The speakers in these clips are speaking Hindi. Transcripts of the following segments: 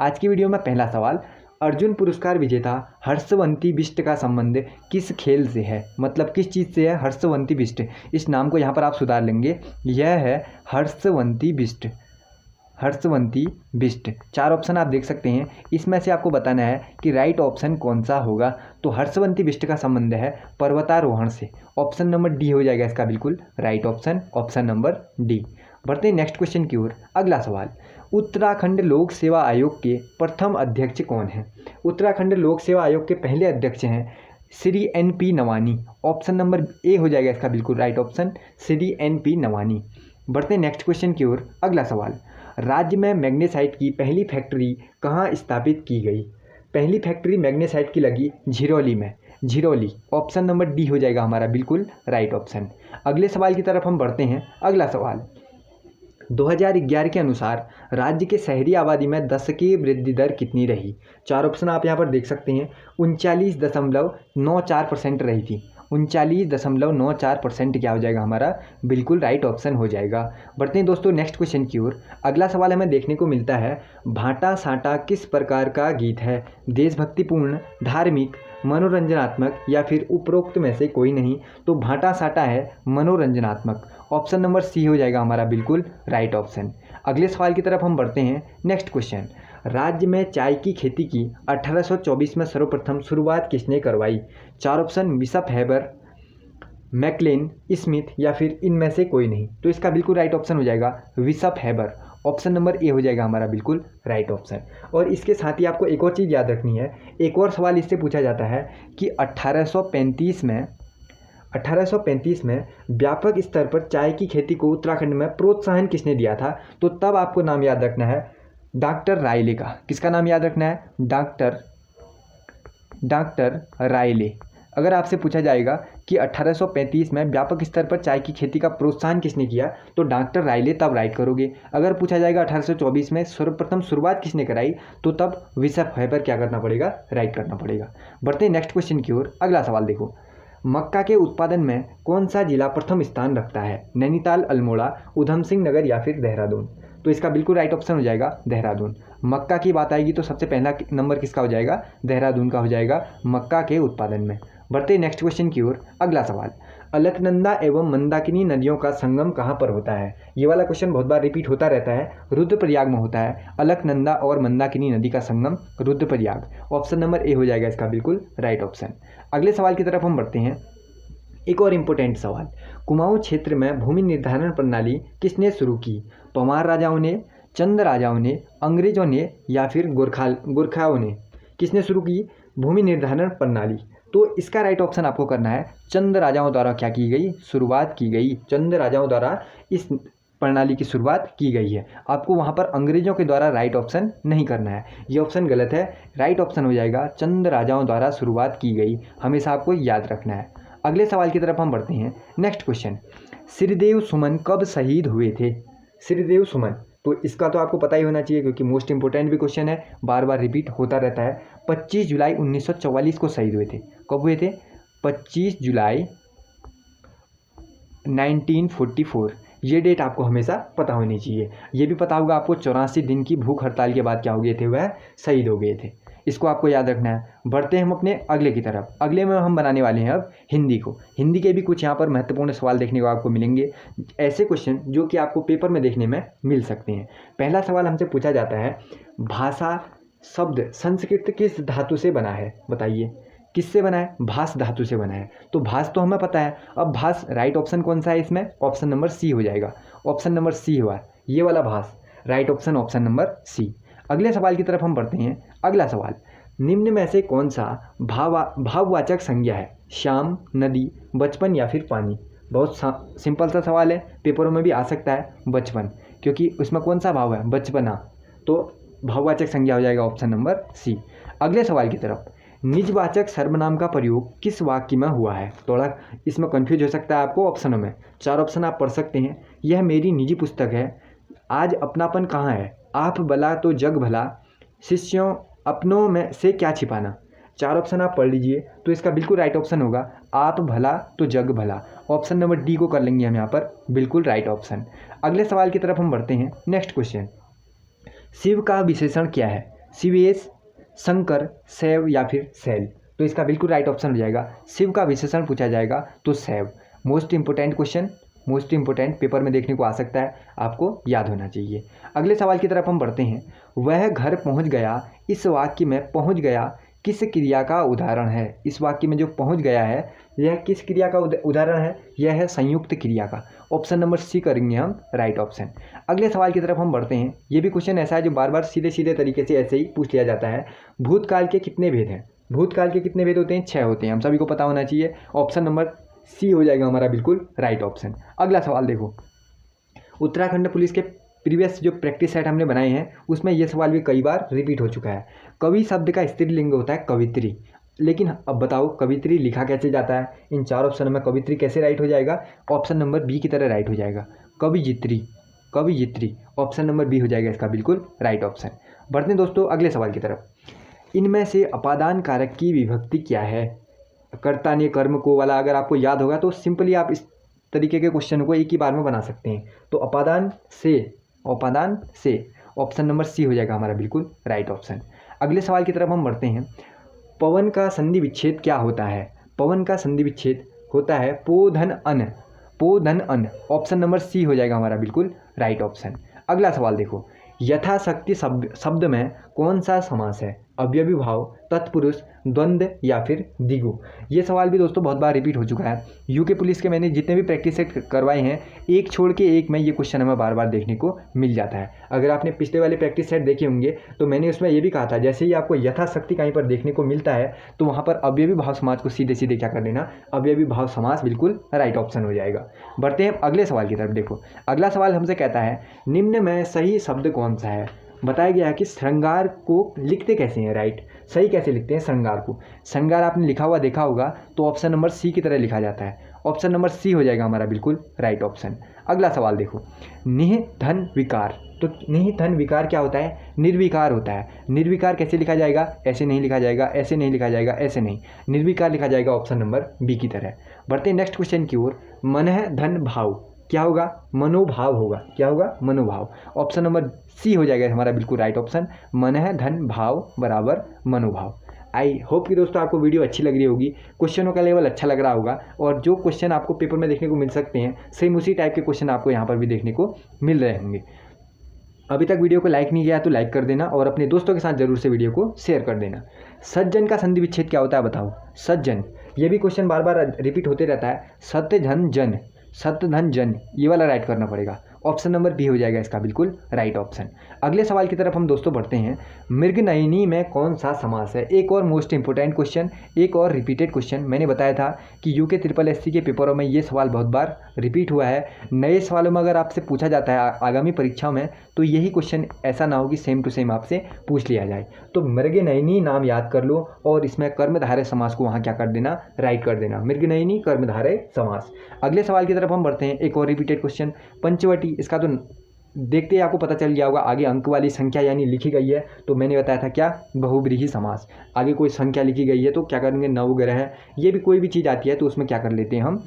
आज की वीडियो में पहला सवाल, अर्जुन पुरस्कार विजेता हर्षवंती बिष्ट का संबंध किस खेल से है, मतलब किस चीज़ से है हर्षवंती बिष्ट। इस नाम को यहाँ पर आप सुधार लेंगे, यह है हर्षवंती बिष्ट। हर्षवंती बिष्ट। 4 ऑप्शन आप देख सकते हैं, इसमें से आपको बताना है कि राइट ऑप्शन कौन सा होगा। तो हर्षवंती बिष्ट का संबंध है पर्वतारोहण से। ऑप्शन नंबर डी हो जाएगा इसका बिल्कुल right option, option number D. बढ़ते हैं नेक्स्ट क्वेश्चन की ओर। अगला सवाल, उत्तराखंड लोक सेवा आयोग के प्रथम अध्यक्ष कौन हैं। उत्तराखंड लोक सेवा आयोग के पहले अध्यक्ष हैं Shri NP Nawani. Option number A हो जाएगा इसका बिल्कुल right option, Shri NP Nawani. बढ़ते हैं नेक्स्ट क्वेश्चन की ओर। अगला सवाल, राज्य में मैग्नेसाइट की पहली फैक्ट्री कहाँ स्थापित की गई। पहली फैक्ट्री मैग्नेसाइट की लगी झिरौली में, झिरौली। ऑप्शन नंबर डी हो जाएगा हमारा बिल्कुल राइट ऑप्शन। अगले सवाल की तरफ हम बढ़ते हैं। अगला सवाल, 2011 के अनुसार राज्य के शहरी आबादी में दशकीय वृद्धि दर कितनी रही। 4 ऑप्शन आप यहाँ पर देख सकते हैं। 39.94% रही थी। 39.94% क्या हो जाएगा हमारा बिल्कुल राइट ऑप्शन हो जाएगा। बढ़ते हैं दोस्तों नेक्स्ट क्वेश्चन की ओर। अगला सवाल हमें देखने को मिलता है, भाटा साटा किस प्रकार का गीत है। देशभक्तिपूर्ण, धार्मिक, मनोरंजनात्मक या फिर उपरोक्त में से कोई नहीं। तो भाटा साटा है मनोरंजनात्मक। ऑप्शन नंबर सी हो जाएगा हमारा बिल्कुल राइट ऑप्शन। अगले सवाल की तरफ हम बढ़ते हैं। नेक्स्ट क्वेश्चन, राज्य में चाय की खेती की 1824 में सर्वप्रथम शुरुआत किसने करवाई। 4 option, Bishop Heber, Maclean, Smith या फिर इनमें से कोई नहीं। तो इसका बिल्कुल राइट ऑप्शन हो जाएगा Bishop Heber. Option number A हो जाएगा हमारा बिल्कुल राइट ऑप्शन। और इसके साथ ही आपको एक और चीज़ याद रखनी है, एक और सवाल इससे पूछा जाता है कि 1835 में व्यापक स्तर पर चाय की खेती को उत्तराखंड में प्रोत्साहन किसने दिया था। तो तब आपको नाम याद रखना है डॉक्टर रायले का। किसका नाम याद रखना है, डॉक्टर रायले। अगर आपसे पूछा जाएगा कि 1835 में व्यापक स्तर पर चाय की खेती का प्रोत्साहन किसने किया, तो डॉक्टर रायले तब राइट करोगे। अगर पूछा जाएगा 1824 में सर्वप्रथम शुरुआत किसने कराई, तो तब बिशप हेबर क्या करना पड़ेगा, राइट करना पड़ेगा। बढ़ते हैं नेक्स्ट क्वेश्चन की ओर। अगला सवाल देखो, मक्का के उत्पादन में कौन सा जिला प्रथम स्थान रखता है। नैनीताल, अल्मोड़ा, उधम सिंह नगर या फिर देहरादून। तो इसका बिल्कुल राइट ऑप्शन हो जाएगा देहरादून। मक्का की बात आएगी तो सबसे पहला नंबर किसका हो जाएगा, देहरादून का हो जाएगा मक्का के उत्पादन में। बढ़ते हैं नेक्स्ट क्वेश्चन की ओर। अगला सवाल, अलकनंदा एवं मंदाकिनी नदियों का संगम कहाँ पर होता है। ये वाला क्वेश्चन बहुत बार रिपीट होता रहता है। रुद्रप्रयाग में होता है। अलकनंदा और मंदाकिनी नदी का संगम रुद्रप्रयाग। ऑप्शन नंबर ए हो जाएगा इसका बिल्कुल राइट ऑप्शन। अगले सवाल की तरफ हम बढ़ते हैं। एक और इम्पोर्टेंट सवाल, कुमाऊं क्षेत्र में भूमि निर्धारण प्रणाली किसने शुरू की। पवार राजाओं ने, चंद राजाओं ने, अंग्रेजों ने या फिर गोरखाओं ने। किसने शुरू की भूमि निर्धारण प्रणाली। तो इसका राइट ऑप्शन आपको करना है, चंद राजाओं द्वारा क्या की गई, शुरुआत की गई। चंद राजाओं द्वारा इस प्रणाली की शुरुआत की गई है। आपको वहाँ पर अंग्रेजों के द्वारा राइट ऑप्शन नहीं करना है, ये ऑप्शन गलत है। राइट ऑप्शन हो जाएगा चंद राजाओं द्वारा शुरुआत की गई। हमेशा आपको याद रखना है। अगले सवाल की तरफ हम बढ़ते हैं। नेक्स्ट क्वेश्चन, श्रीदेव सुमन कब शहीद हुए थे। श्रीदेव सुमन, तो इसका तो आपको पता ही होना चाहिए क्योंकि मोस्ट इंपोर्टेंट भी क्वेश्चन है, बार बार रिपीट होता रहता है। 25 जुलाई 1944 को शहीद हुए थे। कब हुए थे, 25 जुलाई 1944। ये डेट आपको हमेशा पता होनी चाहिए। ये भी पता होगा आपको 84 दिन की भूख हड़ताल के बाद क्या हो गए थे, वह शहीद हो गए थे। इसको आपको याद रखना है। बढ़ते हैं हम अपने अगले की तरफ। अगले में हम बनाने वाले हैं अब हिंदी को। हिंदी के भी कुछ यहाँ पर महत्वपूर्ण सवाल देखने को आपको मिलेंगे, ऐसे क्वेश्चन जो कि आपको पेपर में देखने में मिल सकते हैं। पहला सवाल हमसे पूछा जाता है, भाषा शब्द संस्कृत किस धातु से बना है। बताइए किससे बना है, भास धातु से बना है। तो भास तो हमें पता है। अब भास राइट ऑप्शन कौन सा है इसमें, ऑप्शन नंबर सी हो जाएगा। ऑप्शन नंबर सी हुआ ये वाला भास, right option option number C. अगले सवाल की तरफ हम बढ़ते हैं। अगला सवाल, निम्न में से कौन सा भाववाचक संज्ञा है। श्याम, नदी, बचपन या फिर पानी। बहुत सिंपल सा सवाल है, पेपरों में भी आ सकता है बचपन, क्योंकि उसमें कौन सा भाव है, बचपना। तो भाववाचक संज्ञा हो जाएगा ऑप्शन नंबर सी। अगले सवाल की तरफ, निजवाचक सर्वनाम का प्रयोग किस वाक्य में हुआ है। थोड़ा इसमें कंफ्यूज हो सकता है आपको ऑप्शनों में। 4 ऑप्शन आप पढ़ सकते हैं। यह मेरी निजी पुस्तक है, आज अपनापन कहाँ है, आप भला तो जग भला, शिष्यों अपनों में से क्या छिपाना। 4 ऑप्शन आप पढ़ लीजिए। तो इसका बिल्कुल राइट ऑप्शन होगा आप भला तो जग भला। ऑप्शन नंबर डी को कर लेंगे हम यहाँ पर बिल्कुल राइट ऑप्शन। अगले सवाल की तरफ हम बढ़ते हैं। नेक्स्ट क्वेश्चन, शिव का विशेषण क्या है? शिवेश, शंकर, शैव या फिर शैल? तो इसका बिल्कुल राइट ऑप्शन हो जाएगा शिव का विशेषण पूछा जाएगा तो शैव। Most important question, most important, paper में देखने को आ सकता है, आपको याद होना चाहिए। अगले सवाल की तरफ हम बढ़ते हैं। वह घर पहुंच गया, इस वाक्य में पहुंच गया किस क्रिया का उदाहरण है? इस वाक्य में जो पहुंच गया है यह किस क्रिया का उदाहरण है? यह है संयुक्त क्रिया का। ऑप्शन नंबर सी करेंगे हम राइट ऑप्शन। अगले सवाल की तरफ हम बढ़ते हैं। ये भी क्वेश्चन ऐसा है जो बार बार सीधे सीधे तरीके से ऐसे ही पूछ लिया जाता है। भूतकाल के कितने भेद हैं? भूतकाल के कितने भेद होते हैं? 6 होते हैं, हम सभी को पता होना चाहिए। ऑप्शन नंबर सी हो जाएगा हमारा बिल्कुल राइट ऑप्शन। अगला सवाल देखो, उत्तराखंड पुलिस के प्रीवियस जो प्रैक्टिस सेट हमने बनाए हैं उसमें यह सवाल भी कई बार रिपीट हो चुका है। कवि शब्द का स्त्रीलिंग होता है कवित्री, लेकिन अब बताओ कवित्री लिखा कैसे जाता है? इन 4 ऑप्शन में कवित्री कैसे राइट हो जाएगा? ऑप्शन नंबर बी की तरह राइट हो जाएगा, कवियित्री, कवियित्री। ऑप्शन नंबर बी हो जाएगा इसका बिल्कुल राइट ऑप्शन। बढ़ते हैं दोस्तों अगले सवाल की तरफ। इनमें से अपादान कारक की विभक्ति क्या है? कर्ता ने कर्म को वाला अगर आपको याद होगा तो सिंपली आप इस तरीके के क्वेश्चन को एक ही बार में बना सकते हैं। तो अपादान से, अपादान से, ऑप्शन नंबर सी हो जाएगा हमारा बिल्कुल राइट ऑप्शन। अगले सवाल की तरफ हम बढ़ते हैं। पवन का संधि विच्छेद क्या होता है? पवन का संधि विच्छेद होता है पो धन अन, पो धन अन। ऑप्शन नंबर सी हो जाएगा हमारा बिल्कुल राइट ऑप्शन। अगला सवाल देखो, यथाशक्ति शब्द में कौन सा समास है? अव्ययी भाव, तत्पुरुष, द्वंद्व या फिर द्विगु? ये सवाल भी दोस्तों बहुत बार रिपीट हो चुका है। यूके पुलिस के मैंने जितने भी प्रैक्टिस सेट करवाए हैं एक छोड़ के एक में ये क्वेश्चन हमें बार बार देखने को मिल जाता है। अगर आपने पिछले वाले प्रैक्टिस सेट देखे होंगे तो मैंने उसमें ये भी कहा था जैसे ही आपको यथाशक्ति कहीं पर देखने को मिलता है तो वहाँ पर अव्ययी भाव समास को सीधे सीधे क्या कर देना, अव्ययी भाव समास बिल्कुल राइट ऑप्शन हो जाएगा। बढ़ते हैं अगले सवाल की तरफ। देखो अगला सवाल हमसे कहता है निम्न में सही शब्द कौन सा है? बताया गया है कि श्रृंगार को लिखते कैसे हैं, राइट, सही कैसे लिखते हैं श्रृंगार को? श्रृंगार आपने लिखा हुआ देखा होगा तो ऑप्शन नंबर सी की तरह लिखा जाता है। ऑप्शन नंबर सी हो जाएगा हमारा बिल्कुल राइट ऑप्शन। अगला सवाल देखो, निह धन विकार। तो निह धन विकार क्या होता है? निर्विकार होता है। निर्विकार कैसे लिखा जाएगा? ऐसे नहीं लिखा जाएगा, ऐसे नहीं लिखा जाएगा, ऐसे नहीं, निर्विकार लिखा जाएगा ऑप्शन नंबर बी की तरह। बढ़ते हैं नेक्स्ट क्वेश्चन की ओर। मनः धन भाव क्या होगा? मनोभाव होगा। क्या होगा? मनोभाव। ऑप्शन नंबर सी हो जाएगा हमारा बिल्कुल राइट ऑप्शन। मनः धन भाव बराबर मनोभाव। आई होप कि दोस्तों आपको वीडियो अच्छी लग रही होगी, क्वेश्चनों का लेवल अच्छा लग रहा होगा और जो क्वेश्चन आपको पेपर में देखने को मिल सकते हैं सेम उसी टाइप के क्वेश्चन आपको यहाँ पर भी देखने को मिल रहे होंगे। अभी तक वीडियो को लाइक नहीं किया तो लाइक कर देना और अपने दोस्तों के साथ जरूर से वीडियो को शेयर कर देना। सज्जन का संधि विच्छेद क्या होता है बताओ? सज्जन, ये भी क्वेश्चन बार बार रिपीट होते रहता है। सत्य धन जन, सत्य धन जन, ये वाला राइट करना पड़ेगा। ऑप्शन नंबर बी हो जाएगा इसका बिल्कुल राइट ऑप्शन। अगले सवाल की तरफ हम दोस्तों बढ़ते हैं। मृगनयनी में कौन सा समास है? एक और मोस्ट इंपोर्टेंट क्वेश्चन, एक और रिपीटेड क्वेश्चन। मैंने बताया था कि यूके SSC के पेपरों में ये सवाल बहुत बार रिपीट हुआ है। नए सवालों में अगर आपसे पूछा जाता है आगामी परीक्षाओं में तो यही क्वेश्चन ऐसा ना हो कि सेम टू सेम आपसे पूछ लिया जाए। तो मृगनयनी नाम याद कर लो और इसमें कर्मधारय समास को वहाँ क्या कर देना, राइट कर देना, मृगनयनी कर्मधारय समास। अगले सवाल की तरफ हम बढ़ते हैं। एक और रिपीटेड क्वेश्चन, पंचवटी, इसका तो देखते ही आपको पता चल गया होगा, आगे अंक वाली संख्या यानी लिखी गई है तो मैंने बताया था क्या, बहुव्रीहि समास। आगे कोई संख्या लिखी गई है तो क्या करेंगे, नवग्रह, ये भी कोई भी चीज़ आती है तो उसमें क्या कर लेते हैं हम,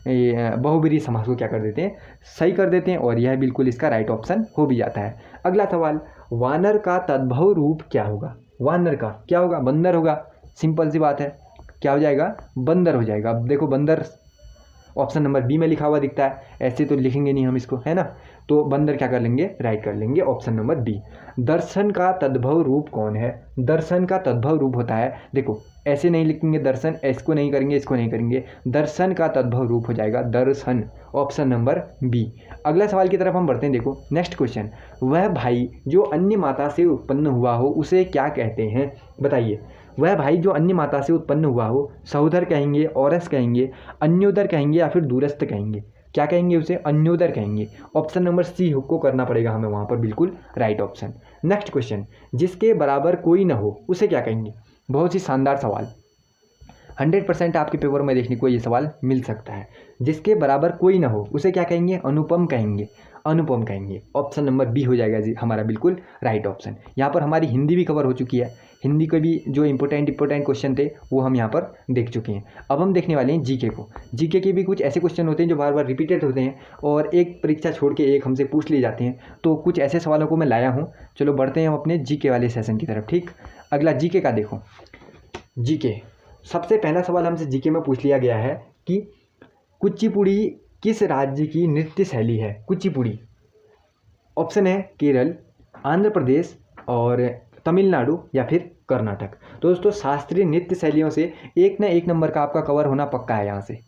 बहुव्रीहि समास को क्या कर देते हैं, सही कर देते हैं और यह बिल्कुल इसका राइट ऑप्शन हो भी जाता है। अगला सवाल, वानर का तद्भव रूप क्या होगा? वानर का क्या होगा? बंदर होगा। सिंपल सी बात है, क्या हो जाएगा, बंदर हो जाएगा। अब देखो बंदर ऑप्शन नंबर बी में लिखा हुआ दिखता है, ऐसे तो लिखेंगे नहीं हम इसको, है ना, तो बंदर क्या कर लेंगे, राइट कर लेंगे ऑप्शन नंबर बी। दर्शन का तद्भव रूप कौन है? दर्शन का तद्भव रूप होता है, देखो ऐसे नहीं लिखेंगे दर्शन, इसको नहीं करेंगे, इसको नहीं करेंगे, दर्शन का तद्भव रूप हो जाएगा दर्शन, ऑप्शन नंबर बी। अगला सवाल की तरफ हम बढ़ते हैं। देखो नेक्स्ट क्वेश्चन, वह भाई जो अन्य माता से उत्पन्न हुआ हो उसे क्या कहते हैं? बताइए, वह भाई जो अन्य माता से उत्पन्न हुआ हो, सहोदर कहेंगे, औरस कहेंगे, अन्योदर कहेंगे या फिर दूरस्थ कहेंगे? क्या कहेंगे उसे? अन्योदर कहेंगे। ऑप्शन नंबर सी को करना पड़ेगा हमें वहाँ पर बिल्कुल राइट ऑप्शन। नेक्स्ट क्वेश्चन, जिसके बराबर कोई ना हो उसे क्या कहेंगे? बहुत ही शानदार सवाल, 100% आपके पेपर में देखने को ये सवाल मिल सकता है। जिसके बराबर कोई ना हो उसे क्या कहेंगे? अनुपम कहेंगे, अनुपम कहेंगे। ऑप्शन नंबर बी हो जाएगा जी हमारा बिल्कुल राइट ऑप्शन। यहाँ पर हमारी हिंदी भी कवर हो चुकी है। हिंदी के भी जो इंपॉर्टेंट क्वेश्चन थे वो हम यहाँ पर देख चुके हैं। अब हम देखने वाले हैं जीके को। जीके के भी कुछ ऐसे क्वेश्चन होते हैं जो बार बार रिपीटेड होते हैं और एक परीक्षा छोड़ के एक हमसे पूछ लिए जाते हैं, तो कुछ ऐसे सवालों को मैं लाया हूँ। चलो बढ़ते हैं हम अपने जीके वाले सेशन की तरफ। ठीक, अगला जीके का देखो। जीके सबसे पहला सवाल हमसे जीके में पूछ लिया गया है कि कुचिपुड़ी किस राज्य की नृत्य शैली है? कुचिपुड़ी, ऑप्शन है केरल, आंध्र प्रदेश और तमिलनाडु या फिर कर्नाटक। तो दोस्तों शास्त्रीय नृत्य शैलियों से एक ना एक नंबर का आपका कवर होना पक्का है। यहाँ से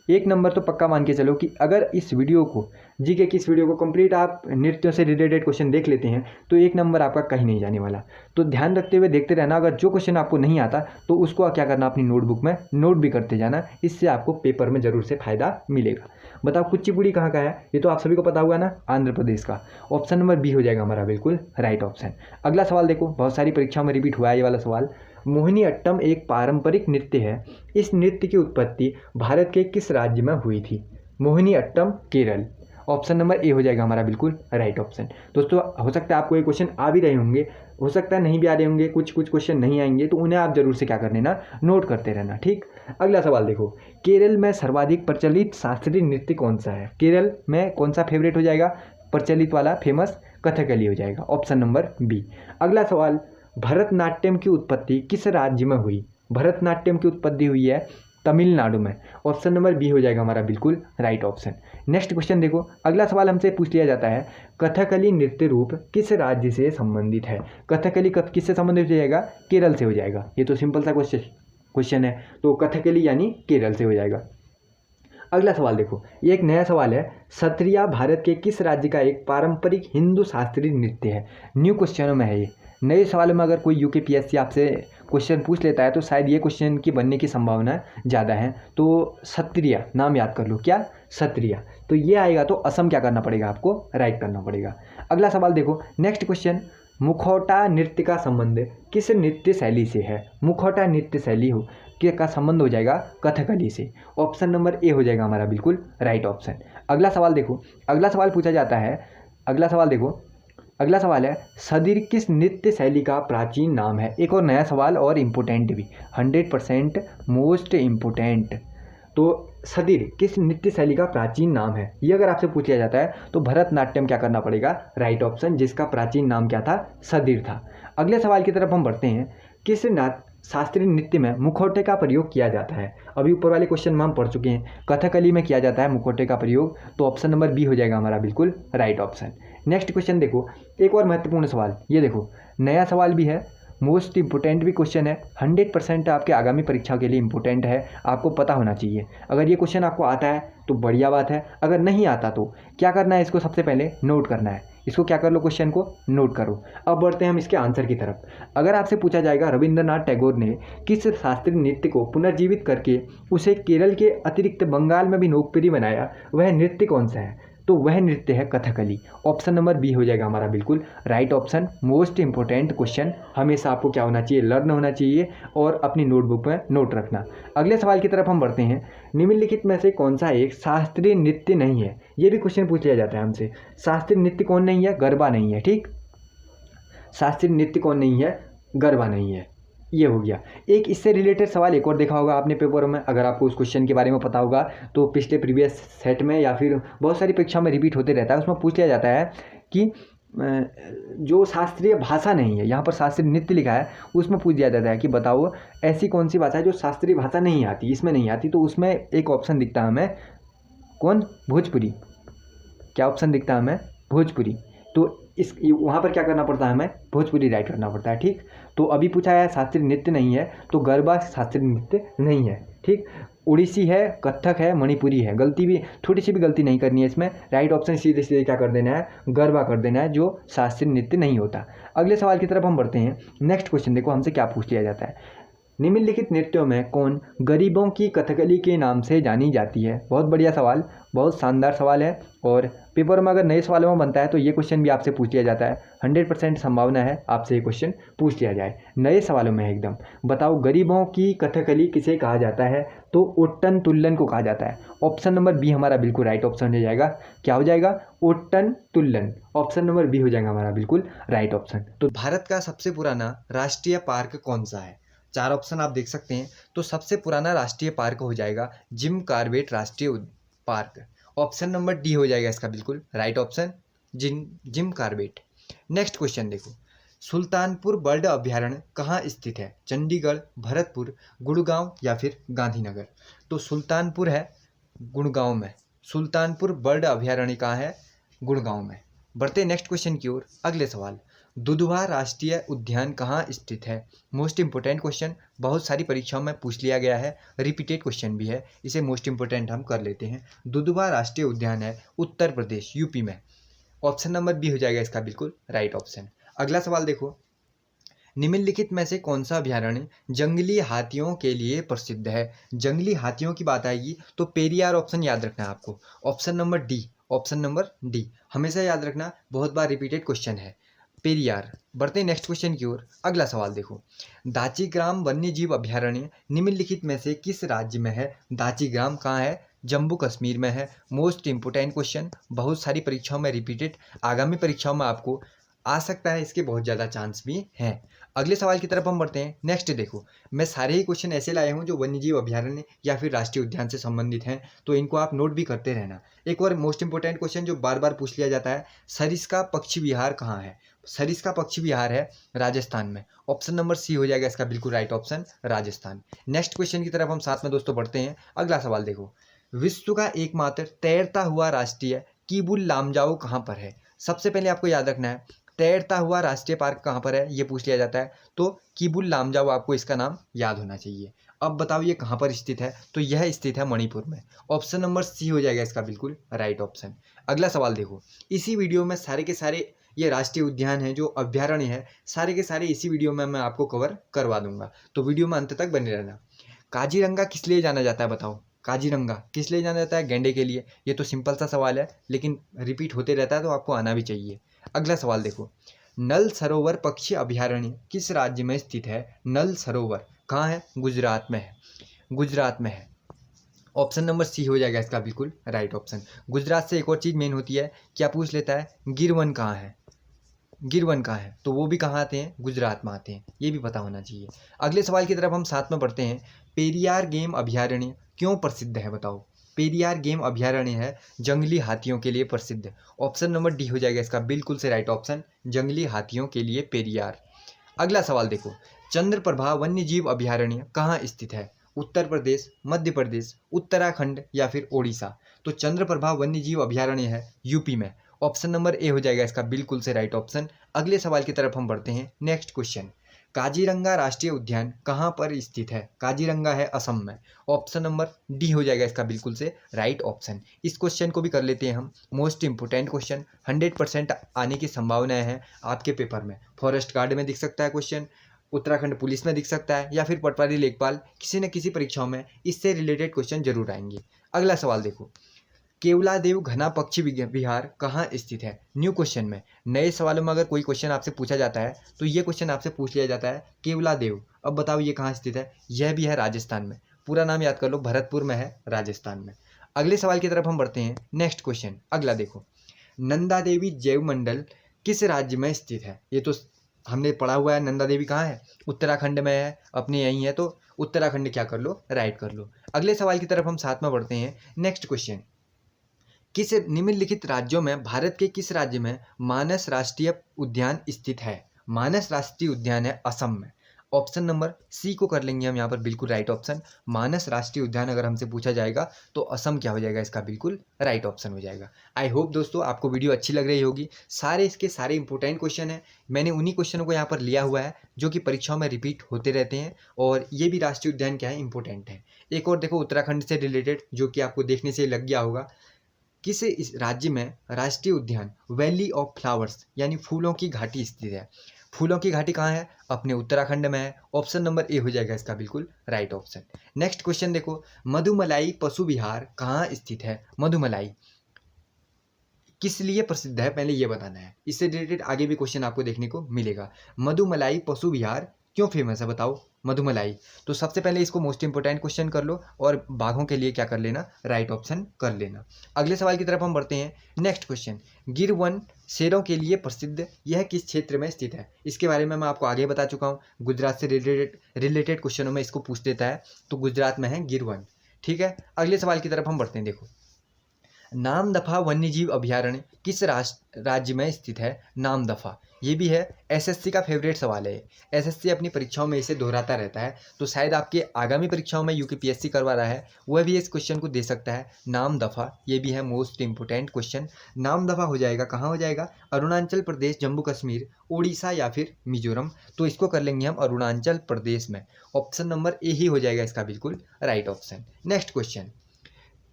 एक नंबर तो पक्का मान के चलो कि अगर इस वीडियो को, जीके की इस वीडियो को कंप्लीट आप नृत्यों से रिलेटेड क्वेश्चन देख लेते हैं तो एक नंबर आपका कहीं नहीं जाने वाला। तो ध्यान रखते हुए देखते रहना। अगर जो क्वेश्चन आपको नहीं आता तो उसको क्या करना, अपनी नोटबुक में नोट भी करते जाना। इससे आपको पेपर में ज़रूर से फ़ायदा मिलेगा। बताओ कुचिपुड़ी कहाँ का है? ये तो आप सभी को पता हुआ ना, आंध्र प्रदेश का। ऑप्शन नंबर बी हो जाएगा हमारा बिल्कुल राइट ऑप्शन। अगला सवाल देखो, बहुत सारी परीक्षाओं में रिपीट हुआ है ये वाला सवाल। मोहिनी अट्टम एक पारंपरिक नृत्य है। इस नृत्य की उत्पत्ति भारत के किस राज्य में हुई थी? Mohiniyattam Kerala. Option number A हो जाएगा हमारा बिल्कुल राइट ऑप्शन। दोस्तों हो सकता है आपको ये क्वेश्चन आ भी रहे होंगे, हो सकता है नहीं भी आ रहे होंगे, कुछ क्वेश्चन नहीं आएंगे, तो उन्हें आप जरूर से क्या कर लेना, नोट करते रहना। ठीक, अगला सवाल देखो। केरल में सर्वाधिक प्रचलित शास्त्रीय नृत्य कौन सा है? केरल में कौन सा फेवरेट हो जाएगा प्रचलित वाला, फेमस? कथकली हो जाएगा। Option number B. अगला सवाल, भरतनाट्यम की उत्पत्ति किस राज्य में हुई? भरतनाट्यम की उत्पत्ति हुई है तमिलनाडु में। ऑप्शन नंबर बी हो जाएगा हमारा बिल्कुल राइट ऑप्शन। नेक्स्ट क्वेश्चन देखो। अगला सवाल हमसे पूछ लिया जाता है, कथकली नृत्य रूप किस राज्य से संबंधित है? कथकली किससे संबंधित हो जाएगा? केरल से हो जाएगा। ये तो सिंपल सा क्वेश्चन है, तो कथकली यानी केरल से हो जाएगा। अगला सवाल देखो, ये एक नया सवाल है। सत्रिया भारत के किस राज्य का एक पारंपरिक हिंदू शास्त्रीय नृत्य है? न्यू क्वेश्चनों में है ये। नए सवालों में अगर कोई यूकेपीएससी आपसे क्वेश्चन पूछ लेता है तो शायद ये क्वेश्चन की बनने की संभावना ज़्यादा है। तो सत्रिया नाम याद कर लो, क्या? सत्रिया। तो ये आएगा तो असम क्या करना पड़ेगा, आपको राइट करना पड़ेगा। अगला सवाल देखो, नेक्स्ट क्वेश्चन, मुखौटा नृत्य का संबंध किस नृत्य शैली से है? मुखौटा नृत्य शैली का संबंध हो जाएगा कथकली से। ऑप्शन नंबर ए हो जाएगा हमारा बिल्कुल राइट ऑप्शन। अगला सवाल देखो, अगला सवाल पूछा जाता है, अगला सवाल देखो, अगला सवाल है, सदिर किस नृत्य शैली का प्राचीन नाम है? एक और नया सवाल और इम्पोर्टेंट भी, 100% मोस्ट इम्पोर्टेंट। तो सदिर किस नृत्य शैली का प्राचीन नाम है? ये अगर आपसे पूछ लिया जाता है तो भरतनाट्यम क्या करना पड़ेगा, राइट ऑप्शन, जिसका प्राचीन नाम क्या था, सदिर था। अगले सवाल की तरफ हम बढ़ते हैं। किस शास्त्रीय नृत्य में मुखौटे का प्रयोग किया जाता है? अभी ऊपर वाले क्वेश्चन में हम पढ़ चुके हैं, कथकली में किया जाता है मुखौटे का प्रयोग। तो ऑप्शन नंबर बी हो जाएगा हमारा बिल्कुल राइट ऑप्शन। नेक्स्ट क्वेश्चन देखो, एक और महत्वपूर्ण सवाल, ये देखो नया सवाल भी है, मोस्ट इंपोर्टेंट भी क्वेश्चन है, 100% आपके आगामी परीक्षा के लिए इंपॉर्टेंट है, आपको पता होना चाहिए। अगर ये क्वेश्चन आपको आता है तो बढ़िया बात है, अगर नहीं आता तो क्या करना है, इसको सबसे पहले नोट करना है। इसको क्या कर लो, क्वेश्चन को नोट करो। अब बढ़ते हैं हम इसके आंसर की तरफ। अगर आपसे पूछा जाएगा रविंद्रनाथ टैगोर ने किस शास्त्रीय नृत्य को पुनर्जीवित करके उसे केरल के अतिरिक्त बंगाल में भी लोकप्रिय बनाया, वह नृत्य कौन सा है? तो वह नृत्य है कथकली। ऑप्शन नंबर बी हो जाएगा हमारा बिल्कुल right option. Most important question, हमेशा आपको क्या होना चाहिए, लर्न होना चाहिए और अपनी नोटबुक में नोट रखना। अगले सवाल की तरफ हम बढ़ते हैं। निम्नलिखित में से कौन सा एक शास्त्रीय नृत्य नहीं है? ये भी क्वेश्चन पूछ लिया जाता है हमसे। शास्त्रीय नृत्य कौन नहीं है? गरबा नहीं है। ठीक, शास्त्रीय नृत्य कौन नहीं है? गरबा नहीं है। ये हो गया। एक इससे रिलेटेड सवाल एक और देखा होगा आपने पेपरों में, अगर आपको उस क्वेश्चन के बारे में पता होगा तो पिछले प्रीवियस सेट में या फिर बहुत सारी परीक्षा में रिपीट होते रहता है। उसमें पूछ लिया जाता है कि जो शास्त्रीय भाषा नहीं है, यहाँ पर शास्त्रीय नृत्य लिखा है, उसमें पूछ दिया जाता है कि बताओ ऐसी कौन सी भाषा है जो शास्त्रीय भाषा नहीं आती, इसमें नहीं आती। तो उसमें एक ऑप्शन दिखता है हमें, कौन? भोजपुरी। क्या ऑप्शन दिखता है हमें? भोजपुरी। तो इस वहाँ पर क्या करना पड़ता है हमें? भोजपुरी राइट करना पड़ता है। ठीक, तो अभी पूछा है शास्त्रीय नृत्य नहीं है, तो गरबा शास्त्रीय नृत्य नहीं है। ठीक, उड़ीसी है, कथक है, मणिपुरी है। गलती भी, थोड़ी सी भी गलती नहीं करनी है इसमें। राइट ऑप्शन सीधे सीधे क्या कर देना है, गरबा कर देना है, जो शास्त्रीय नृत्य नहीं होता। अगले सवाल की तरफ हम बढ़ते हैं। नेक्स्ट क्वेश्चन देखो हमसे क्या पूछ लिया जाता है। निम्नलिखित नृत्यों में कौन गरीबों की कथकली के नाम से जानी जाती है? बहुत बढ़िया सवाल, बहुत शानदार सवाल है और पेपर में अगर नए सवालों में बनता है तो ये क्वेश्चन भी आपसे पूछ लिया जाता है। 100% संभावना है आपसे ये क्वेश्चन पूछ लिया जाए नए सवालों में एकदम। बताओ गरीबों की कथकली किसे कहा जाता है? तो ओट्टन तुल्लन को कहा जाता है। ऑप्शन नंबर बी हमारा बिल्कुल राइट ऑप्शन हो जाएगा। क्या हो जाएगा? ओट्टन तुल्लन। ऑप्शन नंबर बी हो जाएगा हमारा बिल्कुल राइट ऑप्शन। तो भारत का सबसे पुराना राष्ट्रीय पार्क कौन सा है? 4 ऑप्शन आप देख सकते हैं। तो सबसे पुराना राष्ट्रीय पार्क हो जाएगा जिम कॉर्बेट राष्ट्रीय पार्क। ऑप्शन नंबर डी हो जाएगा इसका बिल्कुल right option, Jim Corbett. Next question देखो, सुल्तानपुर बर्ड अभयारण्य कहाँ स्थित है? चंडीगढ़, भरतपुर, गुड़गांव या फिर गांधीनगर? तो सुल्तानपुर है गुड़गांव में। सुल्तानपुर बर्ड अभयारण्य कहाँ है? गुड़गांव में। बढ़ते नेक्स्ट क्वेश्चन की ओर। अगले सवाल, दुधवा राष्ट्रीय उद्यान कहाँ स्थित है? मोस्ट इंपोर्टेंट क्वेश्चन, बहुत सारी परीक्षाओं में पूछ लिया गया है, रिपीटेड क्वेश्चन भी है, इसे मोस्ट इंपोर्टेंट हम कर लेते हैं। दुधवा राष्ट्रीय उद्यान है उत्तर प्रदेश यूपी में। ऑप्शन नंबर बी हो जाएगा इसका बिल्कुल राइट ऑप्शन। अगला सवाल देखो, निम्नलिखित में से कौन सा अभयारण्य जंगली हाथियों के लिए प्रसिद्ध है? जंगली हाथियों की बात आएगी तो पेरियार ऑप्शन याद रखना है आपको। Option number D, option number D हमेशा याद रखना, बहुत बार रिपीटेड क्वेश्चन है पेरियार। बढ़ते नेक्स्ट क्वेश्चन की ओर। अगला सवाल देखो, दाचीग्राम वन्यजीव अभयारण्य निम्नलिखित में से किस राज्य में है? दाचीग्राम कहाँ है? जम्मू कश्मीर में है। मोस्ट इंपोर्टेंट क्वेश्चन, बहुत सारी परीक्षाओं में रिपीटेड, आगामी परीक्षाओं में आपको आ सकता है, इसके बहुत ज़्यादा चांस भी हैं। अगले सवाल की तरफ हम बढ़ते हैं। नेक्स्ट देखो, मैं सारे ही क्वेश्चन ऐसे लाया हूँ जो वन्यजीव अभयारण्य या फिर राष्ट्रीय उद्यान से संबंधित हैं, तो इनको आप नोट भी करते रहना। एक और मोस्ट इंपोर्टेंट क्वेश्चन जो बार बार पूछ लिया जाता है, सरिस्का पक्षी विहार कहाँ है? सरिस्का पक्षी विहार है राजस्थान में। ऑप्शन नंबर सी हो जाएगा इसका बिल्कुल right option, Rajasthan. Next question की तरफ हम साथ में दोस्तों बढ़ते हैं। अगला सवाल देखो, विश्व का एकमात्र तैरता हुआ राष्ट्रीय कीबुल लामजाओ कहाँ पर है? सबसे पहले आपको याद रखना है, तैरता हुआ राष्ट्रीय पार्क कहाँ पर है ये पूछ लिया जाता है, तो कीबुल लामजाओ आपको इसका नाम याद होना चाहिए। अब बताओ ये कहाँ पर स्थित है? तो यह स्थित है मणिपुर में। ऑप्शन नंबर सी हो जाएगा इसका बिल्कुल राइट ऑप्शन। अगला सवाल देखो, इसी वीडियो में सारे के सारे ये राष्ट्रीय उद्यान है जो अभ्यारण्य है, सारे के सारे इसी वीडियो में मैं आपको कवर करवा दूंगा, तो वीडियो में अंत तक बने रहना। काजीरंगा किस लिए जाना जाता है? बताओ काजीरंगा किस लिए जाना जाता है? गैंडे के लिए। ये तो सिंपल सा सवाल है लेकिन रिपीट होते रहता है तो आपको आना भी चाहिए। अगला सवाल देखो, नल सरोवर पक्षी अभयारण्य किस राज्य में स्थित है? नल सरोवर कहाँ है? गुजरात में है। गुजरात में है। ऑप्शन नंबर सी हो जाएगा इसका बिल्कुल राइट ऑप्शन। गुजरात से एक और चीज़ मेन होती है, क्या पूछ लेता है? गिरवन कहाँ है? गिरवन कहाँ है? तो वो भी कहाँ आते हैं? गुजरात में आते हैं, ये भी पता होना चाहिए। अगले सवाल की तरफ हम साथ में बढ़ते हैं। पेरियार गेम अभयारण्य क्यों प्रसिद्ध है? बताओ। पेरियार गेम अभयारण्य है जंगली हाथियों के लिए प्रसिद्ध। ऑप्शन नंबर डी हो जाएगा इसका बिल्कुल से राइट ऑप्शन, जंगली हाथियों के लिए पेरियार। अगला सवाल देखो, चंद्रप्रभा वन्यजीव अभयारण्य कहाँ स्थित है? उत्तर प्रदेश, मध्य प्रदेश, उत्तराखंड या फिर ओडिशा? तो चंद्रप्रभा वन्यजीव अभयारण्य है यूपी में। ऑप्शन नंबर ए हो जाएगा इसका बिल्कुल से राइट ऑप्शन। अगले सवाल की तरफ हम बढ़ते हैं। नेक्स्ट क्वेश्चन, काजीरंगा राष्ट्रीय उद्यान कहाँ पर स्थित है? काजीरंगा है असम में। ऑप्शन नंबर डी हो जाएगा इसका बिल्कुल से राइट ऑप्शन। इस क्वेश्चन को भी कर लेते हैं हम, मोस्ट इंपोर्टेंट क्वेश्चन, 100% आने की संभावनाएं हैं आपके पेपर में। फॉरेस्ट गार्ड में दिख सकता है क्वेश्चन, उत्तराखंड पुलिस में दिख सकता है, या फिर पटवारी लेखपाल, किसी न किसी परीक्षाओं में इससे रिलेटेड क्वेश्चन जरूर आएंगे। अगला सवाल देखो, केवलादेव घना पक्षी विहार कहाँ स्थित है? न्यू क्वेश्चन में, नए सवालों में अगर कोई क्वेश्चन आपसे पूछा जाता है तो ये क्वेश्चन आपसे पूछ लिया जाता है, केवलादेव। अब बताओ ये कहाँ स्थित है? यह भी है राजस्थान में। पूरा नाम याद कर लो, भरतपुर में है राजस्थान में। अगले सवाल की तरफ हम बढ़ते हैं। नेक्स्ट क्वेश्चन अगला देखो, नंदा देवी जैव मंडल किस राज्य में स्थित है? ये तो हमने पढ़ा हुआ है, नंदा देवी कहाँ है? उत्तराखंड में है, अपने यहीं है, तो उत्तराखंड क्या कर लो, राइट कर लो। अगले सवाल की तरफ हम साथ में बढ़ते हैं। नेक्स्ट क्वेश्चन, किस निम्नलिखित राज्यों में, भारत के किस राज्य में मानस राष्ट्रीय उद्यान स्थित है? मानस राष्ट्रीय उद्यान है असम में। ऑप्शन नंबर सी को कर लेंगे हम यहाँ पर बिल्कुल राइट ऑप्शन। मानस राष्ट्रीय उद्यान अगर हमसे पूछा जाएगा तो असम क्या हो जाएगा? इसका बिल्कुल राइट ऑप्शन हो जाएगा। आई होप दोस्तों आपको वीडियो अच्छी लग रही होगी। सारे इसके सारे इंपॉर्टेंट क्वेश्चन हैं, मैंने उन्हीं क्वेश्चनों को यहाँ पर लिया हुआ है जो कि परीक्षाओं में रिपीट होते रहते हैं, और ये भी राष्ट्रीय उद्यान क्या है, इंपॉर्टेंट है। एक और देखो उत्तराखंड से रिलेटेड, जो कि आपको देखने से लग गया होगा, किस इस राज्य में राष्ट्रीय उद्यान वैली ऑफ फ्लावर्स यानी फूलों की घाटी स्थित है? फूलों की घाटी कहाँ है? अपने उत्तराखंड में है। ऑप्शन नंबर ए हो जाएगा इसका बिल्कुल राइट ऑप्शन। नेक्स्ट क्वेश्चन देखो, मधुमलाई पशु विहार कहाँ स्थित है? मधुमलाई किस लिए प्रसिद्ध है, पहले ये बताना है। इससे रिलेटेड आगे भी क्वेश्चन आपको देखने को मिलेगा। मधुमलाई पशु विहार क्यों फेमस है बताओ? मधुमलाई। तो सबसे पहले इसको मोस्ट इंपोर्टेंट क्वेश्चन कर लो और बाघों के लिए क्या कर लेना? राइट ऑप्शन कर लेना। अगले सवाल की तरफ हम बढ़ते हैं। नेक्स्ट क्वेश्चन, गिर वन शेरों के लिए प्रसिद्ध, यह किस क्षेत्र में स्थित है? इसके बारे में मैं आपको आगे बता चुका हूँ। गुजरात से रिलेटेड क्वेश्चनों में इसको पूछ देता है, तो गुजरात में है गिर वन। ठीक है, अगले सवाल की तरफ हम बढ़ते हैं। देखो, नामदफा वन्यजीव अभयारण्य किस राज्य में स्थित है? नामदफा, ये भी है एसएससी का फेवरेट सवाल है। एसएससी अपनी परीक्षाओं में इसे दोहराता रहता है, तो शायद आपके आगामी परीक्षाओं में यूपीपीएससी करवा रहा है, वह भी इस क्वेश्चन को दे सकता है। नामदफा, ये भी है मोस्ट इंपोर्टेंट क्वेश्चन। नामदफा हो जाएगा, कहाँ हो जाएगा? अरुणाचल प्रदेश, जम्मू कश्मीर, उड़ीसा या फिर मिजोरम। तो इसको कर लेंगे हम अरुणाचल प्रदेश में। ऑप्शन नंबर ए ही हो जाएगा इसका बिल्कुल राइट ऑप्शन। नेक्स्ट क्वेश्चन,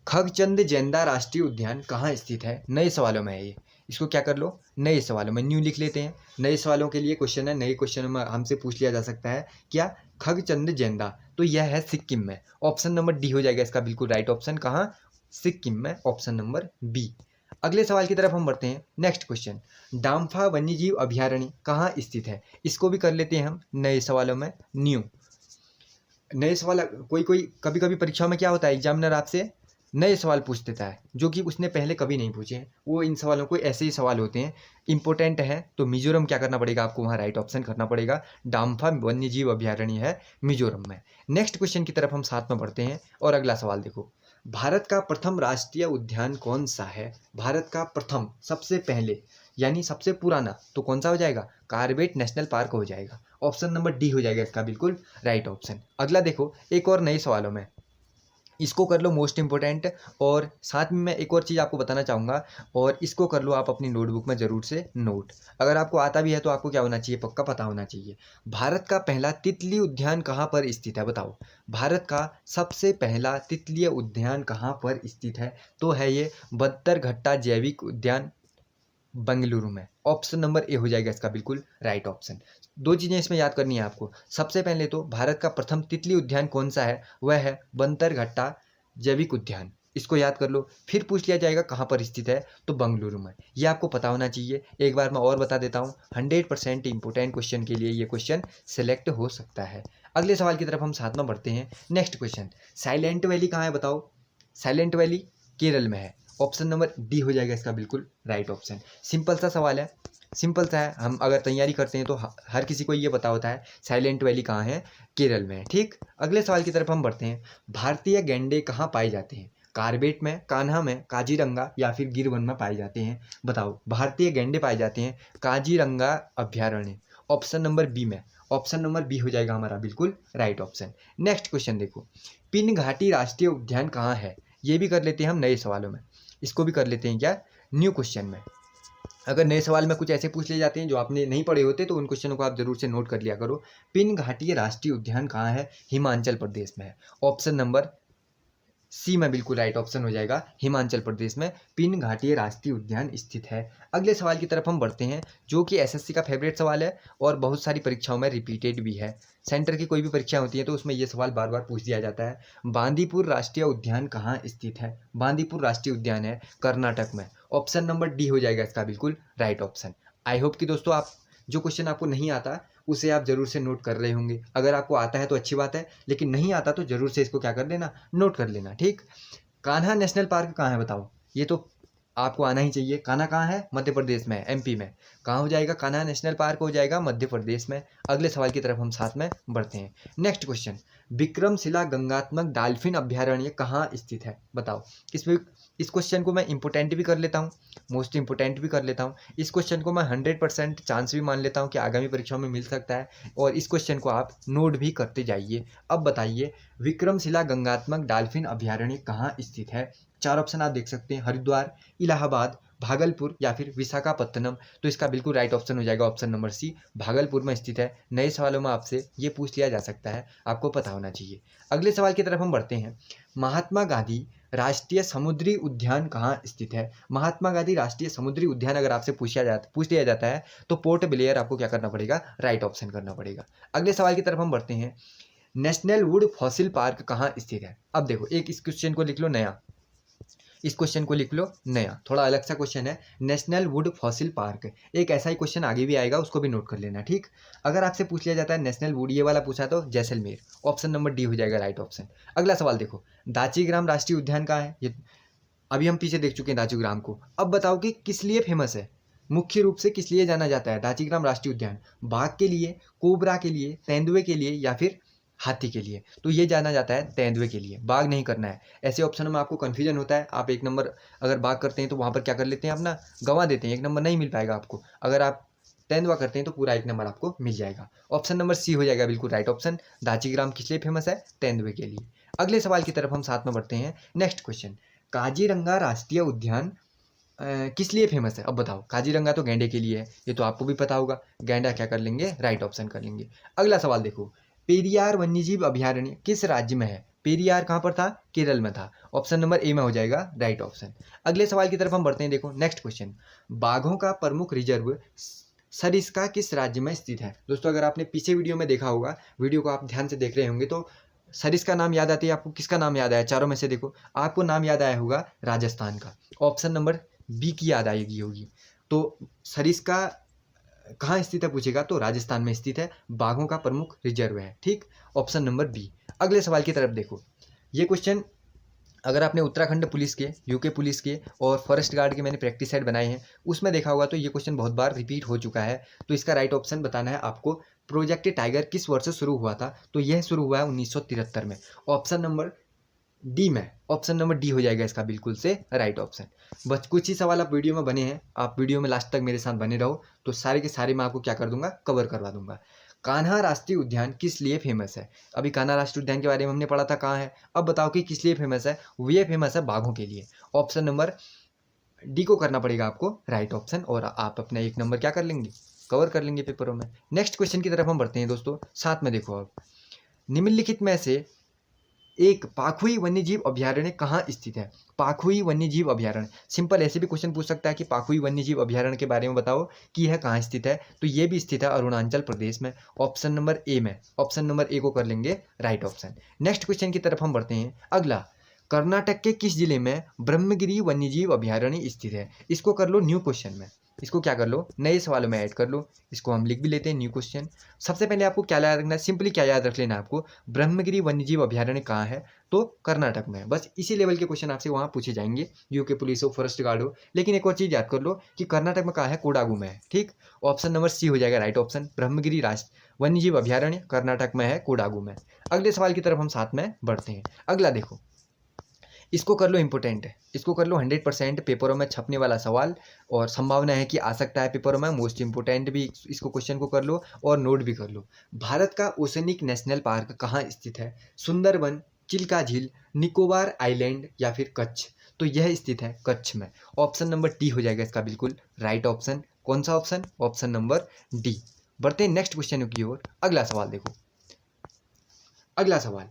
खगचंद जैंदा राष्ट्रीय उद्यान कहाँ स्थित है? नए सवालों में है ये, इसको क्या कर लो? नए सवालों में न्यू लिख लेते हैं। नए सवालों के लिए क्वेश्चन है, नए क्वेश्चनों में हमसे पूछ लिया जा सकता है क्या? खगचंद जैंदा, तो यह है सिक्किम में। ऑप्शन नंबर डी हो जाएगा इसका बिल्कुल राइट ऑप्शन। कहाँ? सिक्किम में, ऑप्शन नंबर बी। अगले सवाल की तरफ हम बढ़ते हैं। नेक्स्ट क्वेश्चन, डाम्फा वन्यजीव अभयारण्य कहाँ स्थित है? इसको भी कर लेते हैं हम नए सवालों में न्यू। नए सवाल कोई कभी कभी परीक्षाओं में क्या होता है, एग्जामिनर आपसे नए सवाल पूछ देता है जो कि उसने पहले कभी नहीं पूछे हैं। वो इन सवालों को ऐसे ही सवाल होते हैं, इंपॉर्टेंट है। तो मिजोरम क्या करना पड़ेगा आपको? वहाँ राइट ऑप्शन करना पड़ेगा। डाम्फा वन्यजीव अभयारण्य है मिजोरम में। नेक्स्ट क्वेश्चन की तरफ हम साथ में बढ़ते हैं और अगला सवाल देखो, भारत का प्रथम राष्ट्रीय उद्यान कौन सा है? भारत का प्रथम, सबसे पहले यानी सबसे पुराना, तो कौन सा हो जाएगा? कार्बेट नेशनल पार्क हो जाएगा। ऑप्शन नंबर डी हो जाएगा इसका बिल्कुल राइट ऑप्शन। अगला देखो, एक और नए सवालों में, इसको कर लो मोस्ट इंपॉर्टेंट। और साथ में मैं एक और चीज़ आपको बताना चाहूँगा, और इसको कर लो आप अपनी नोटबुक में ज़रूर से नोट। अगर आपको आता भी है तो आपको क्या होना चाहिए? पक्का पता होना चाहिए। भारत का पहला तितली उद्यान कहाँ पर स्थित है? बताओ, भारत का सबसे पहला तितली उद्यान कहाँ पर स्थित है? तो है ये बद्दरघट्टा जैविक उद्यान, बेंगलुरु में। ऑप्शन नंबर ए हो जाएगा इसका बिल्कुल राइट ऑप्शन। दो चीज़ें इसमें याद करनी है आपको। सबसे पहले तो भारत का प्रथम तितली उद्यान कौन सा है? वह है बंदरघट्टा जैविक उद्यान, इसको याद कर लो। फिर पूछ लिया जाएगा कहाँ पर स्थित है, तो बेंगलुरु में। ये आपको पता होना चाहिए। एक बार मैं और बता देता हूँ, 100% इंपोर्टेंट क्वेश्चन के लिए ये क्वेश्चन सेलेक्ट हो सकता है। अगले सवाल की तरफ हम साथ में बढ़ते हैं। नेक्स्ट क्वेश्चन, साइलेंट वैली कहाँ है? बताओ, साइलेंट वैली केरल में है। ऑप्शन नंबर डी हो जाएगा इसका बिल्कुल राइट ऑप्शन। सिंपल सा सवाल है, सिंपल सा है। हम अगर तैयारी करते हैं तो हर किसी को ये पता होता है साइलेंट वैली कहाँ है? केरल में। ठीक, अगले सवाल की तरफ हम बढ़ते हैं। भारतीय गैंडे कहाँ पाए जाते हैं? कार्बेट में, कान्हा में, काजीरंगा या फिर गिर वन में पाए जाते हैं? बताओ, भारतीय गैंडे पाए जाते हैं काजीरंगा अभ्यारण्य, ऑप्शन नंबर बी में। ऑप्शन नंबर बी हो जाएगा हमारा बिल्कुल राइट ऑप्शन। नेक्स्ट क्वेश्चन देखो, पिन घाटी राष्ट्रीय उद्यान कहाँ है? ये भी कर लेते हैं हम नए सवालों में, इसको भी कर लेते हैं क्या? न्यू क्वेश्चन में। अगर नए सवाल में कुछ ऐसे पूछ ले जाते हैं जो आपने नहीं पढ़े होते, तो उन क्वेश्चनों को आप जरूर से नोट कर लिया करो। पिन घाटी राष्ट्रीय उद्यान कहाँ है? हिमाचल प्रदेश में है। ऑप्शन नंबर सी में बिल्कुल राइट ऑप्शन हो जाएगा। हिमाचल प्रदेश में पिन घाटी राष्ट्रीय उद्यान स्थित है। अगले सवाल की तरफ हम बढ़ते हैं, जो कि एसएससी का फेवरेट सवाल है और बहुत सारी परीक्षाओं में रिपीटेड भी है। सेंटर की कोई भी परीक्षा होती है तो उसमें ये सवाल बार बार पूछ दिया जाता है। बांदीपुर राष्ट्रीय उद्यान कहाँ स्थित है? बांदीपुर राष्ट्रीय उद्यान है कर्नाटक में। ऑप्शन नंबर डी हो जाएगा इसका बिल्कुल राइट ऑप्शन। आई होप कि दोस्तों आप जो क्वेश्चन आपको नहीं आता उसे आप जरूर से नोट कर रहे होंगे। अगर आपको आता है तो अच्छी बात है, लेकिन नहीं आता तो जरूर से इसको क्या कर लेना? नोट कर लेना। ठीक, कान्हा नेशनल पार्क कहाँ है? बताओ, ये तो आपको आना ही चाहिए। कान्हा कहाँ है? मध्य प्रदेश में, एमपी में। कहाँ हो जाएगा? कान्हा नेशनल पार्क हो जाएगा मध्य प्रदेश में। अगले सवाल की तरफ हम साथ में बढ़ते हैं। नेक्स्ट क्वेश्चन, विक्रमशिला गंगात्मक डॉल्फिन अभ्यारण्य कहाँ स्थित है? बताओ, इस क्वेश्चन को मैं इंपोर्टेंट भी कर लेता हूँ, मोस्ट इंपोर्टेंट भी कर लेता हूँ। इस क्वेश्चन को मैं 100% चांस भी मान लेता हूँ कि आगामी परीक्षाओं में मिल सकता है, और इस क्वेश्चन को आप नोट भी करते जाइए। अब बताइए, विक्रमशिला गंगात्मक डॉल्फिन अभ्यारण्य कहाँ स्थित है? चार ऑप्शन आप देख सकते हैं, हरिद्वार, इलाहाबाद, भागलपुर या फिर विशाखापत्तनम। तो इसका बिल्कुल राइट ऑप्शन हो जाएगा ऑप्शन नंबर सी, भागलपुर में स्थित है। नए सवालों में आपसे ये पूछ लिया जा सकता है, आपको पता होना चाहिए। अगले सवाल की तरफ हम बढ़ते हैं। महात्मा गांधी राष्ट्रीय समुद्री उद्यान कहाँ स्थित है? महात्मा गांधी राष्ट्रीय समुद्री उद्यान अगर आपसे पूछ लिया जाता है तो पोर्ट ब्लेयर आपको क्या करना पड़ेगा? राइट ऑप्शन करना पड़ेगा। अगले सवाल की तरफ हम बढ़ते हैं। नेशनल वुड फॉसिल पार्क कहाँ स्थित है? अब देखो, एक इस क्वेश्चन को लिख लो नया, इस क्वेश्चन को लिख लो नया, थोड़ा अलग सा क्वेश्चन है। नेशनल वुड फॉसिल पार्क, एक ऐसा ही क्वेश्चन आगे भी आएगा, उसको भी नोट कर लेना, ठीक। अगर आपसे पूछ लिया जाता है नेशनल वुड, ये वाला पूछा तो जैसलमेर, ऑप्शन नंबर डी हो जाएगा राइट ऑप्शन। अगला सवाल देखो, दाचीग्राम राष्ट्रीय उद्यान कहाँ है? ये अभी हम पीछे देख चुके हैं दाचीग्राम को। अब बताओ कि किस लिए फेमस है, मुख्य रूप से किस लिए जाना जाता है दाचीग्राम राष्ट्रीय उद्यान? बाघ के लिए, कोबरा के लिए, तेंदुए के लिए या फिर हाथी के लिए? तो ये जाना जाता है तेंदुए के लिए, बाघ नहीं करना है। ऐसे ऑप्शन में आपको कंफ्यूजन होता है, आप एक नंबर अगर बाघ करते हैं तो वहाँ पर क्या कर लेते हैं, अपना गंवा देते हैं, एक नंबर नहीं मिल पाएगा आपको। अगर आप तेंदुआ करते हैं तो पूरा एक नंबर आपको मिल जाएगा। ऑप्शन नंबर सी हो जाएगा बिल्कुल राइट ऑप्शन। दाचीग्राम किस लिए फेमस है? तेंदुए के लिए। अगले सवाल की तरफ हम साथ में बढ़ते हैं। नेक्स्ट क्वेश्चन, काजीरंगा राष्ट्रीय उद्यान किस लिए फेमस है? अब बताओ, काजीरंगा तो गैंडे के लिए है, ये तो आपको भी पता होगा, गैंडा क्या कर लेंगे? राइट ऑप्शन कर लेंगे। अगला सवाल देखो, पेरियार वन्यजीव अभयारण्य किस राज्य में है? पेरियार कहाँ पर था? केरल में था, ऑप्शन नंबर ए में हो जाएगा राइट ऑप्शन। अगले सवाल की तरफ हम बढ़ते हैं। देखो नेक्स्ट क्वेश्चन, बाघों का प्रमुख रिजर्व सरिस्का किस राज्य में स्थित है? दोस्तों अगर आपने पीछे वीडियो में देखा होगा, वीडियो को आप ध्यान से देख रहे होंगे तो सरिस्का नाम याद आती है आपको? किसका नाम याद आया चारों में से? देखो आपको नाम याद आया होगा राजस्थान का, ऑप्शन नंबर बी की याद आएगी होगी। तो सरिस्का कहाँ स्थित है पूछेगा तो राजस्थान में स्थित है, बाघों का प्रमुख रिजर्व है, ठीक, ऑप्शन नंबर बी। अगले सवाल की तरफ देखो, ये क्वेश्चन अगर आपने उत्तराखंड पुलिस के, यूके पुलिस के और फॉरेस्ट गार्ड के मैंने प्रैक्टिस सेट बनाए हैं उसमें देखा होगा, तो ये क्वेश्चन बहुत बार रिपीट हो चुका है। तो इसका राइट ऑप्शन बताना है आपको। प्रोजेक्ट टाइगर किस वर्ष शुरू हुआ था? तो यह शुरू हुआ है 1973 में, ऑप्शन नंबर डी में, ऑप्शन नंबर डी हो जाएगा इसका बिल्कुल से राइट ऑप्शन। बस कुछ ही सवाल आप वीडियो में बने हैं, आप वीडियो में लास्ट तक मेरे साथ बने रहो तो सारे के सारे मैं आपको क्या कर दूंगा? कवर करवा दूंगा। कान्हा राष्ट्रीय उद्यान किस लिए फेमस है? अभी कान्हा राष्ट्रीय उद्यान के बारे में हमने पढ़ा था, कहाँ है? अब बताओ कि किस लिए फेमस है? ये फेमस है बाघों के लिए, ऑप्शन नंबर डी को करना पड़ेगा आपको राइट ऑप्शन, और आप अपना एक नंबर क्या कर लेंगे? कवर कर लेंगे पेपरों में। नेक्स्ट क्वेश्चन की तरफ हम बढ़ते हैं दोस्तों, साथ में देखो, अब निम्नलिखित में से एक पाखुई वन्यजीव अभयारण्य कहाँ स्थित है? पाखुई वन्यजीव अभयारण्य, सिंपल ऐसे भी क्वेश्चन पूछ सकता है कि पाखुई वन्यजीव अभयारण्य के बारे में बताओ कि यह कहाँ स्थित है? तो ये भी स्थित है अरुणाचल प्रदेश में, ऑप्शन नंबर ए में, ऑप्शन नंबर ए को कर लेंगे राइट ऑप्शन। नेक्स्ट क्वेश्चन की तरफ हम बढ़ते हैं। अगला, कर्नाटक के किस जिले में ब्रह्मगिरी वन्यजीव अभयारण्य स्थित है? इसको कर लो न्यू क्वेश्चन में, इसको क्या कर लो? नए सवालों में ऐड कर लो, इसको हम लिख भी लेते हैं न्यू क्वेश्चन। सबसे पहले आपको क्या याद रखना है? सिंपली क्या याद रख लेना आपको? ब्रह्मगिरी वन्यजीव अभयारण्य कहाँ है? तो कर्नाटक में है। बस इसी लेवल के क्वेश्चन आपसे वहाँ पूछे जाएंगे, यूके पुलिस हो, फॉरेस्ट गार्ड हो। लेकिन एक और चीज़ याद कर लो कि कर्नाटक में कहाँ है? कोडागू में है, ठीक, ऑप्शन नंबर सी हो जाएगा राइट ऑप्शन। ब्रह्मगिरी राष्ट्रीय वन्यजीव अभयारण्य कर्नाटक में है, कोडागू में। अगले सवाल की तरफ हम साथ में बढ़ते हैं। अगला देखो, इसको कर लो इंपॉर्टेंट है, इसको कर लो 100% पेपरों में छपने वाला सवाल, और संभावना है कि आ सकता है पेपरों में, मोस्ट इंपोर्टेंट भी इसको क्वेश्चन को कर लो और नोट भी कर लो। भारत का ओशनिक नेशनल पार्क कहाँ स्थित है? सुंदरबन, चिल्का झील, निकोबार आइलैंड या फिर कच्छ? तो यह स्थित है कच्छ में, ऑप्शन नंबर डी हो जाएगा इसका बिल्कुल राइट ऑप्शन। कौन सा ऑप्शन? Option number D. बढ़ते हैं नेक्स्ट क्वेश्चन की ओर। अगला सवाल देखो, अगला सवाल,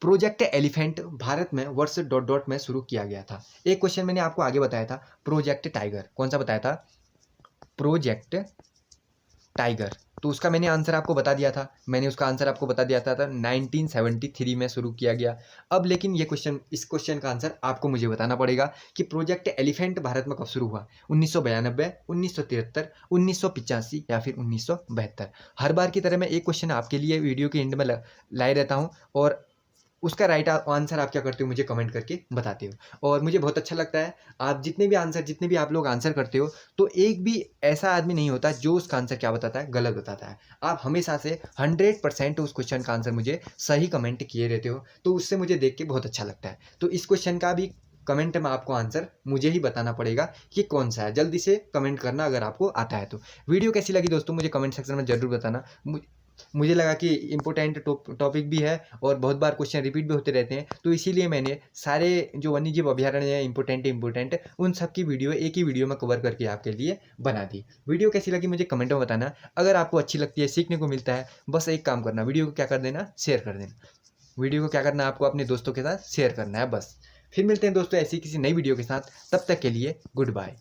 प्रोजेक्ट एलिफेंट भारत में वर्ष डॉट डॉट में शुरू किया गया था। एक क्वेश्चन मैंने आपको आगे बताया था, प्रोजेक्ट टाइगर, कौन सा बताया था? प्रोजेक्ट टाइगर, तो उसका मैंने आंसर आपको बता दिया था, मैंने उसका आंसर आपको बता दिया था 1973 में शुरू किया गया। अब लेकिन ये क्वेश्चन, इस क्वेश्चन का आंसर आपको मुझे बताना पड़ेगा कि प्रोजेक्ट एलिफेंट भारत में कब शुरू हुआ? 1992, 1973, 1985 या फिर 1972? हर बार की तरह मैं एक क्वेश्चन आपके लिए वीडियो के एंड में लाए रहता हूँ, और उसका राइट आंसर आप क्या करते हो मुझे कमेंट करके बताते हो। और मुझे बहुत अच्छा लगता है, आप जितने भी आप लोग आंसर करते हो, तो एक भी ऐसा आदमी नहीं होता जो उसका आंसर क्या बताता है? गलत बताता है। आप हमेशा से 100% उस क्वेश्चन का आंसर मुझे सही कमेंट किए रहते हो, तो उससे मुझे देख के बहुत अच्छा लगता है। तो इस क्वेश्चन का भी कमेंट में आपको आंसर मुझे ही बताना पड़ेगा कि कौन सा है। जल्दी से कमेंट करना अगर आपको आता है तो। वीडियो कैसी लगी दोस्तों मुझे कमेंट सेक्शन में जरूर बताना। मुझे लगा कि इंपॉर्टेंट टॉपिक भी है और बहुत बार क्वेश्चन रिपीट भी होते रहते हैं, तो इसीलिए मैंने सारे जो वन्यजीव अभयारण्य है इंपॉर्टेंट उन सब की वीडियो एक ही वीडियो में कवर करके आपके लिए बना दी। वीडियो कैसी लगी मुझे कमेंट में बताना। अगर आपको अच्छी लगती है, सीखने को मिलता है, बस एक काम करना, वीडियो को क्या कर देना? शेयर कर देना। वीडियो को क्या करना है आपको? अपने दोस्तों के साथ शेयर करना है बस। फिर मिलते हैं दोस्तों ऐसी किसी नई वीडियो के साथ, तब तक के लिए गुड बाय।